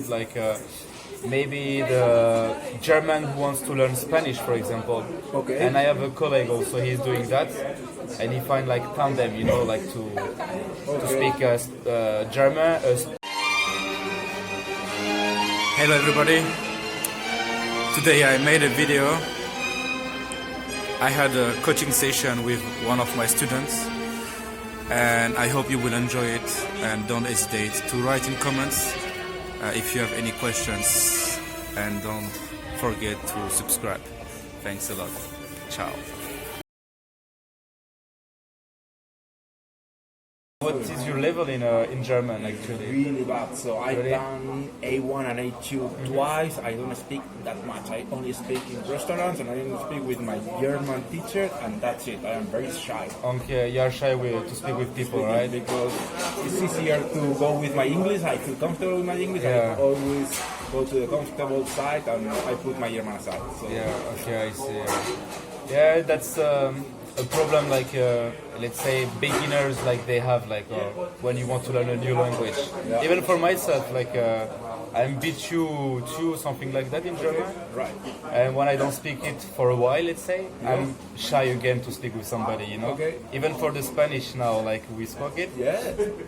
Like maybe the German who wants to learn Spanish, for example. Okay. And I have a colleague also. He's doing that, and he find like tandem, like to speak German. Hello everybody. Today I made a video. I had a coaching session with one of my students, and I hope you will enjoy it, and don't hesitate to write in comments if you have any questions, and don't forget to subscribe. Thanks a lot. Ciao. What is your level in German actually? Really bad. So I've Really? done A1 and A2 twice. I don't speak that much. I only speak in restaurants and I only speak with my German teacher, and that's it. I am very shy. Okay, you are shy to speak with people, right? Because it's easier to go with my English. I feel comfortable with my English. Yeah. I always go to the comfortable side and I put my German aside. So Yeah, okay, I see. Yeah, that's a problem. Like, let's say beginners, like they have, like when you want to learn a new language. Yeah. Even for myself, like I'm B2, something like that in German. right. And when I don't speak it for a while, let's say, I'm shy again to speak with somebody. Okay. Even for the Spanish now, like we spoke it. Yeah.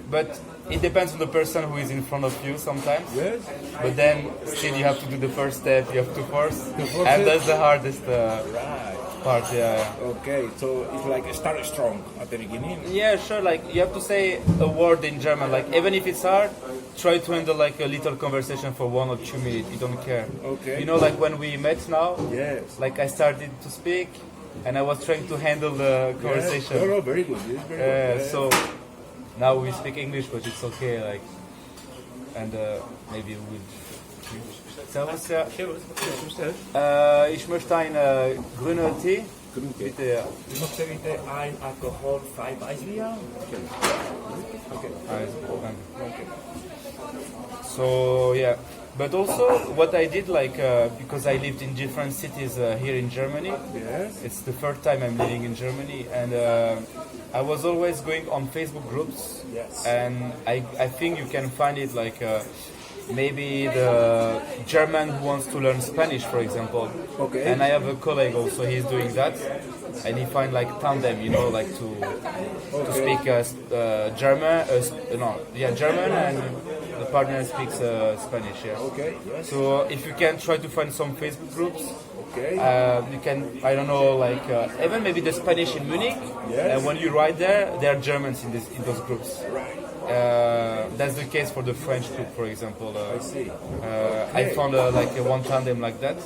But it depends on the person who is in front of you sometimes. Yes. But then still you have to do the first step, you have to force. force And it? that's the hardest Right. part, yeah. Okay. So it's like start strong at the beginning. Yeah, sure, like you have to say a word in German, like even if it's hard, try to handle like a little conversation for 1 or 2 minutes, you don't care. Okay. Like when we met now, Yes. like I started to speak and I was trying to handle the conversation. Yeah. No, very good. This is very good. Yeah. So now we speak English, but it's okay, like, and maybe we'll. Servus, ja. Ich möchte eine grüne Tee. Grüne Tee. Bitte, ja. Ich möchte bitte ein alkoholfrei Weißbier. Okay. Danke. So yeah, but also what I did, like because I lived in different cities here in Germany. Yes. It's the third time I'm living in Germany, and I was always going on Facebook groups. Yes. And I think you can find it like maybe the German who wants to learn Spanish, for example. Okay. And I have a colleague also. He's doing that, and he find like tandem, like to speak German. German, and the partner speaks Spanish. Yeah. Okay. Yes. So if you can try to find some Facebook groups. Okay. You can, I don't know, like even maybe the Spanish in Munich. Yes. And when you write there are Germans in those groups. Right. That's the case for the French group, for example. I see. I found like one tandem like that.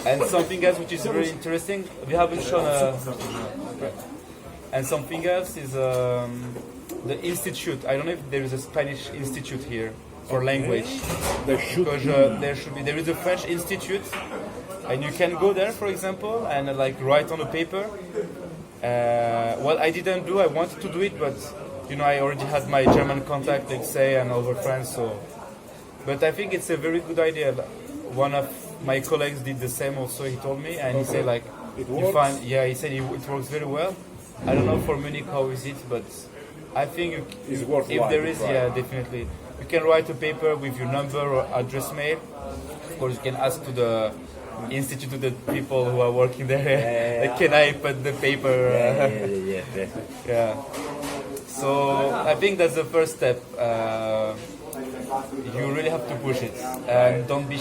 And something else which is very interesting, we haven't shown. And something else is the institute. I don't know if there is a Spanish institute here for language. There should Because be. there should be. There is a French institute, and you can go there, for example, and like write on a paper. Well, I didn't do. I wanted to do it, but I already had my German contact, let's say, and other friends. So, but I think it's a very good idea. One of my colleagues did the same. Also, he told me, and he said like, It you works? find. Yeah, he said it works very well. I don't know for Munich how is it, but I think It's if worthwhile there to is, try. yeah, definitely. You can write a paper with your number or address mail. Of course, you can ask to the institute, to the people who are working there. Like, can I put the paper? Yeah. Yeah. So I think that's the first step. You really have to push it, and don't be.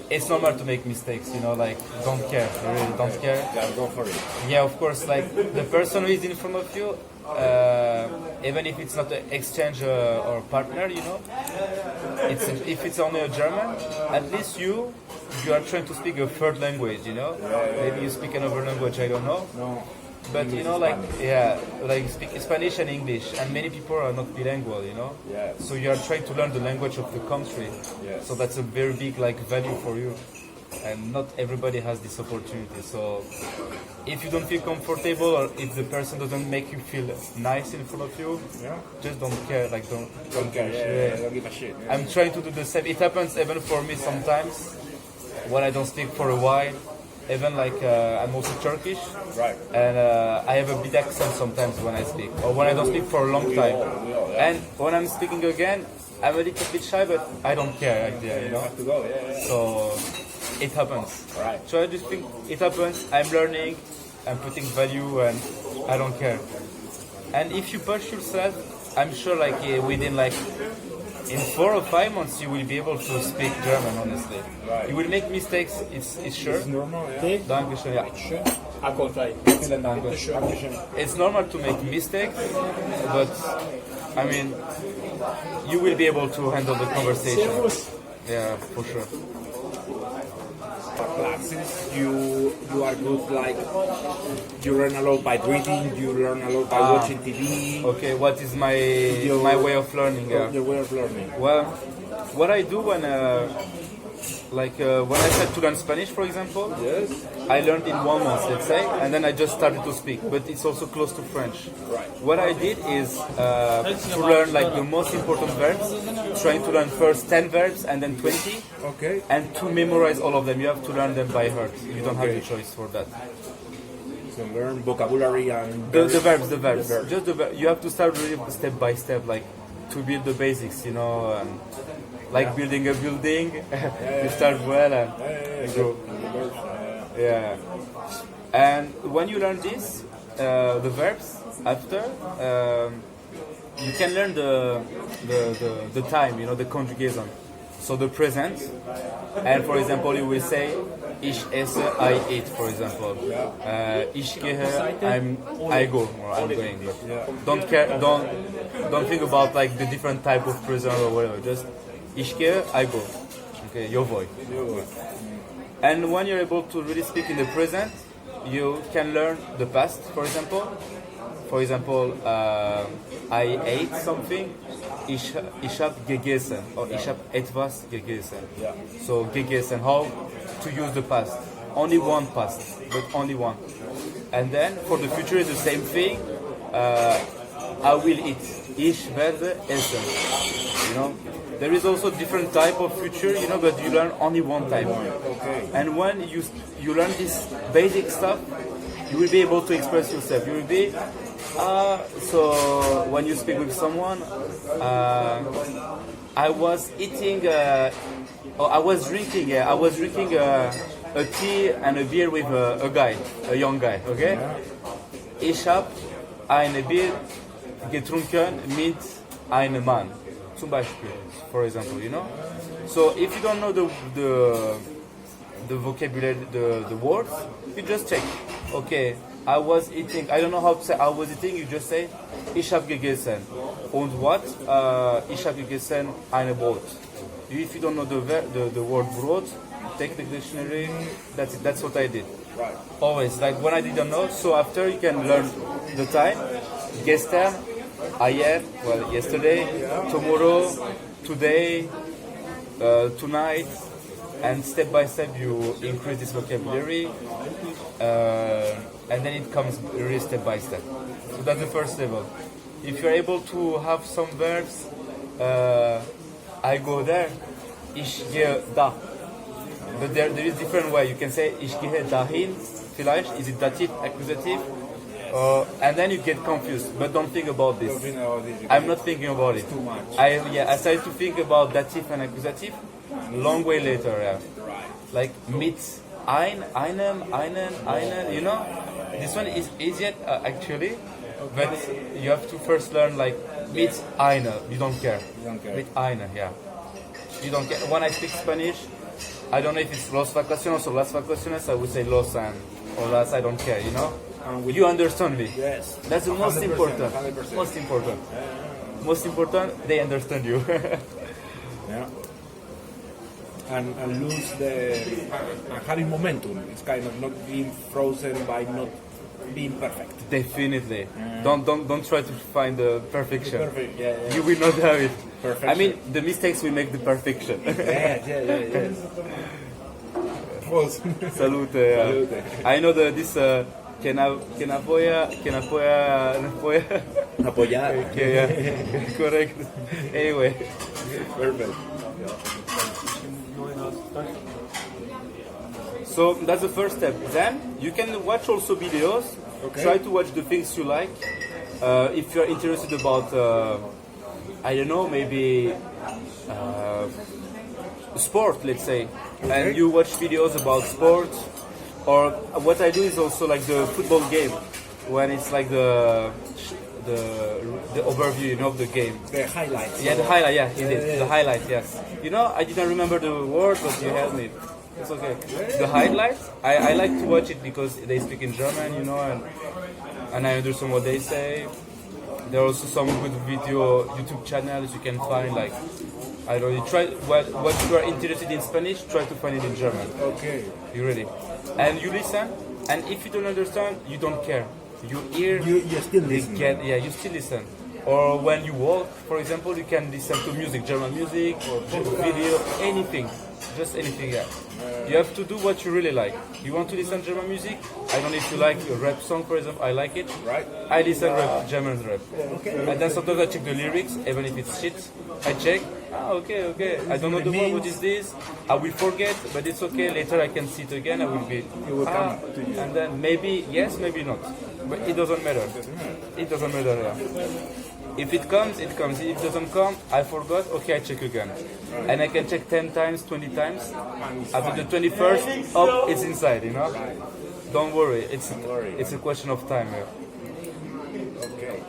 It's normal to make mistakes, like don't care. Really don't care. Yeah, go for it. Yeah, of course. Like the person who is in front of you, even if it's not an exchange or partner, if it's only a German, at least you are trying to speak a third language. Maybe you speak another language. I don't know. No. But like speak Spanish and English, and many people are not bilingual, Yes. So you are trying to learn the language of the country. Yes. So that's a very big value for you, and not everybody has this opportunity. So if you don't feel comfortable, or if the person doesn't make you feel nice in front of you, Yeah. just don't care. Like don't Okay. care. Yeah. Don't give a shit. Yeah. I'm trying to do the same. It happens even for me sometimes when I don't speak for a while. Even I'm also Turkish, Right. and I have a bit accent sometimes when I speak, or when I don't speak for a long time. We all, yeah. And when I'm speaking again, I'm a little bit shy, but I don't care, actually, you know. Have to go. So it happens. Right. So I just think it happens. I'm learning, I'm putting value, and I don't care. And if you push yourself, I'm sure, like within like in 4 or 5 months, you will be able to speak German. Honestly, Right. you will make mistakes. It's sure. It's normal. Yeah. Dankeschön, ja. Al contrario. It's normal to make mistakes, but I mean, you will be able to handle the conversation. Yeah, for sure. Classes, you are good. Like you learn a lot by reading. You learn a lot by watching TV. Okay, what is my way of learning? Your way of learning. Well, what I do when when I started to learn Spanish, for example, Yes. I learned in 1 month, let's say, and then I just started to speak. But it's also close to French. Right. What I did is to learn like the most important verbs, trying to learn first 10 verbs and then 20, Okay. and to memorize all of them. You have to learn them by heart. You don't have Okay. the choice for that. So learn vocabulary and The verbs. Just you have to start really step by step, like to build the basics, you know, like building a building. You start well and you grow. Yeah. And when you learn this, the verbs after, you can learn the time, you know, the conjugation. So the present, and for example, you will say ich esse, I eat, for example. Ich gehe, I go, or I'm going. Don't care, don't think about like the different type of present or whatever. Just ich gehe, I go. Okay, yo voy. And when you're able to really speak in the present, you can learn the past, for example. For example, I ate something, ich hab gegessen, or ich hab etwas gegessen. So gegessen, how to use the past. Only one past, but only one. And then for the future is the same thing. I will eat. Ich werde essen. You know, there is also different type of future, you know, but you learn only one type. Okay. And when you learn this basic stuff, you will be able to express yourself. You will be so when you speak with someone, I was eating, or I was drinking a tea and a beer with a young guy. Okay. Ich hab eine Bier getrunken mit einem Mann. Zum Beispiel, for example, you know. So if you don't know the vocabulary, the words, you just check. Okay, I was eating. I don't know how to say I was eating. You just say ich hab gegessen. Und what? Ich hab gegessen eine Brot. If you don't know the word Brot, take the dictionary. That's it. That's what I did. Right. Always, like when I didn't know. So after you can learn the time. Gestern, ayer, well, yesterday, tomorrow, today, tonight, and step by step you increase this vocabulary, and then it comes really step by step. So that's the first level. If you're able to have some verbs, I go there, ich gehe da. But there is different way. You can say ich gehe dahin, vielleicht, is it dative, accusative? And then you get confused, but don't think about this. I'm not thinking about it. Too much. I started to think about dative and accusative long way later. Yeah. Like mit einem, you know. This one is easier actually, but you have to first learn like mit einer. You don't care. Mit einer, yeah. You don't care. When I speak Spanish, I don't know if it's los vacaciones or las vacaciones. I would say los and or las. I don't care. You know. You understand me? Yes. That's the most 100%, important. 100%. Most important. Most important, they understand you. Yeah. And lose having momentum. It's kind of not being frozen by not being perfect. Definitely. Don't try to find the perfection. Perfect. Yeah. You will not have it. Perfection. I mean, the mistakes will make the perfection. Yeah. Salute. Salute. I know that this can apoya. Apoyar. Okay, correct. Anyway. Perfect. So that's the first step. Then you can watch also videos. Okay. Try to watch the things you like. If you're interested about, I don't know, maybe sport, let's say, and you watch videos about sport. Or what I do is also like the football game, when it's like the overview, you know, of the game. The highlights. Yeah, the highlight. Yeah, indeed, the highlight. Yes. You know, I didn't remember the word, but you helped me. It's okay. The highlights. I like to watch it because they speak in German, you know, and I understand what they say. There are also some good video YouTube channels you can find. Like, I don't know, try what you are interested in Spanish, try to find it in German. Okay. You really. And you listen, and if you don't understand, you don't care. You hear, You still listen. you still listen. Or when you walk, for example, you can listen to music, German music, or video, anything. Just anything, yeah. You have to do what you really like. You want to listen to German music? I don't know if you like a rap song, for example. I like it. Right. I listen rap, German rap. Okay. And then sometimes I check the lyrics, even if it's shit. I check. Okay. I don't know the word. What is this? I will forget, but it's okay. Later I can see it again. I will be. It will come to you. And then maybe yes, maybe not. But it doesn't matter. It doesn't matter. Yeah. If it comes, it comes. If it doesn't come, I forgot. Okay, I check again. And I can check 10 times, 20 times. After the 21st, up, it's inside, you know? Don't worry. It's a question of time. Yeah. Okay.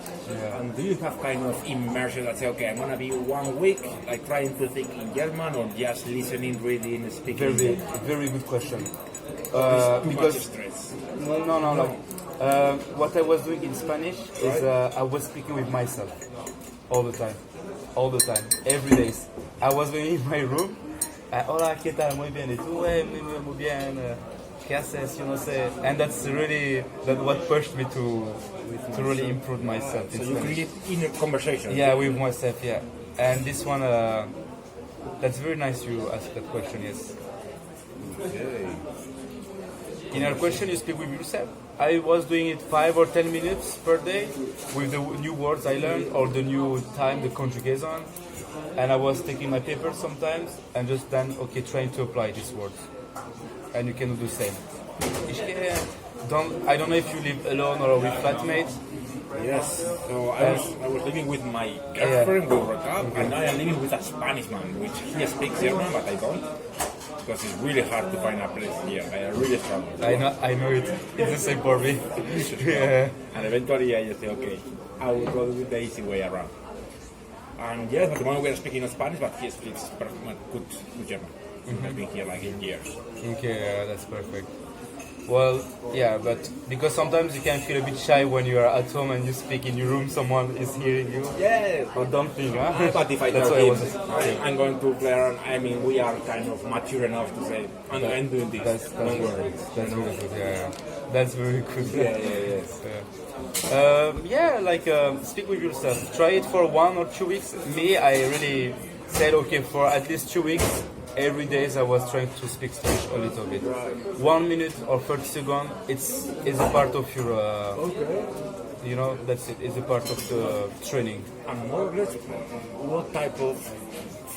And do you have kind of immersion that say, okay, I'm gonna be 1 week like trying to think in German, or just listening, reading, speaking? Very good question. Too much Because stress. no. What I was doing in Spanish is I was speaking with myself all the time, every day. I was going in my room. Hola, ¿qué tal? Muy bien. Y tú, muy bien. ¿Qué haces? You know, say, and that's what pushed me to really improve myself. So in you Spanish. create inner conversation. Yeah, with myself. Yeah, and this one, that's very nice. You ask that question. Yes. Okay. In our question, you speak with yourself. I was doing it 5 or 10 minutes per day with the new words I learned or the new time, the conjugation. And I was taking my papers sometimes and just then, trying to apply these words. And you can do the same. I don't know if you live alone or with flatmates. Yes. So I was living with my girlfriend. We broke up, and now I'm living with a Spanish man, which he speaks German, but I don't. Because it's really hard to find a place here. I really struggle. I know it. It's the same for me. Yeah. And eventually I just say, okay, I will go with the easy way around. And yes, at the moment we're speaking in Spanish, but he speaks good German. I've been here like 8 years. Okay, yeah, that's perfect. Well, yeah, but because sometimes you can feel a bit shy when you are at home and you speak in your room, someone is hearing you. Yeah. Or don't think, huh? But if I That's tell why him, I'm going to learn, I mean, we are kind of mature enough to say, I'm doing this. That's Don't worry. That's very good, yeah. That's very good. Speak with yourself. Try it for 1 or 2 weeks. Me, I really said, okay, for at least 2 weeks, every day I was trying to speak Spanish a little bit. 1 minute or 30 seconds, it's a part of your, you know, that's it. It's a part of the training. And more or less, what type of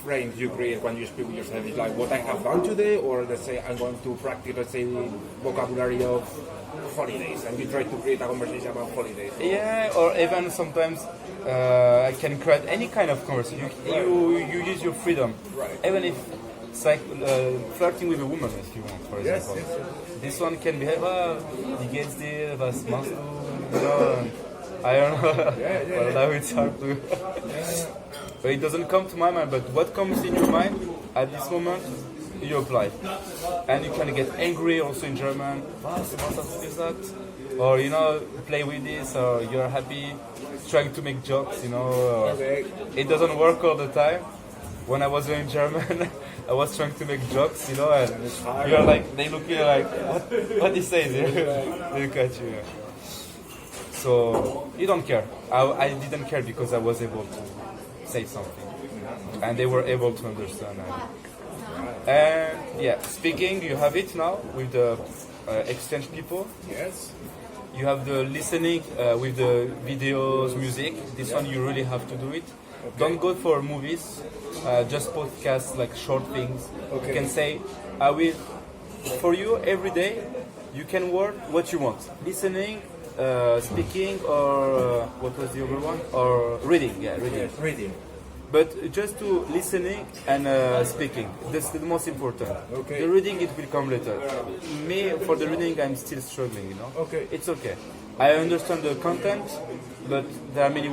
frames you create when you speak with yourself? Is like what I have done today, or let's say I'm going to practice, let's say, vocabulary of holidays, and you try to create a conversation about holidays. Yeah, or even sometimes I can create any kind of conversation. You use your freedom, even if it's like flirting with a woman, if you want, for example. Yes. This one can be, wie geht's dir, was machst du, you know, I don't know, but now it's hard to, but it doesn't come to my mind, but what comes in your mind at this moment, you apply. And you can get angry also in German, was hast du gesagt? Or, you know, play with this, or you're happy, trying to make jokes, you know, it doesn't work all the time. When I was learning German, I was trying to make jokes, you know, and you're like, they look at you like, what he says, they look at you. So, you don't care. I didn't care because I was able to say something. And they were able to understand. And yeah, speaking, you have it now with the exchange people. Yes. You have the listening with the videos, music. This one you really have to do it. Okay. Don't go for movies, just podcasts, like short things. Okay. You can say, I will, for you every day, you can work what you want. Listening, speaking, or what was the other one? Or reading, yeah, reading. Yes, reading. But just to listening and speaking, that's the most important. Okay. The reading, it will come later. Me, for the reading, I'm still struggling, you know. Okay. It's okay. I understand the content, but there are many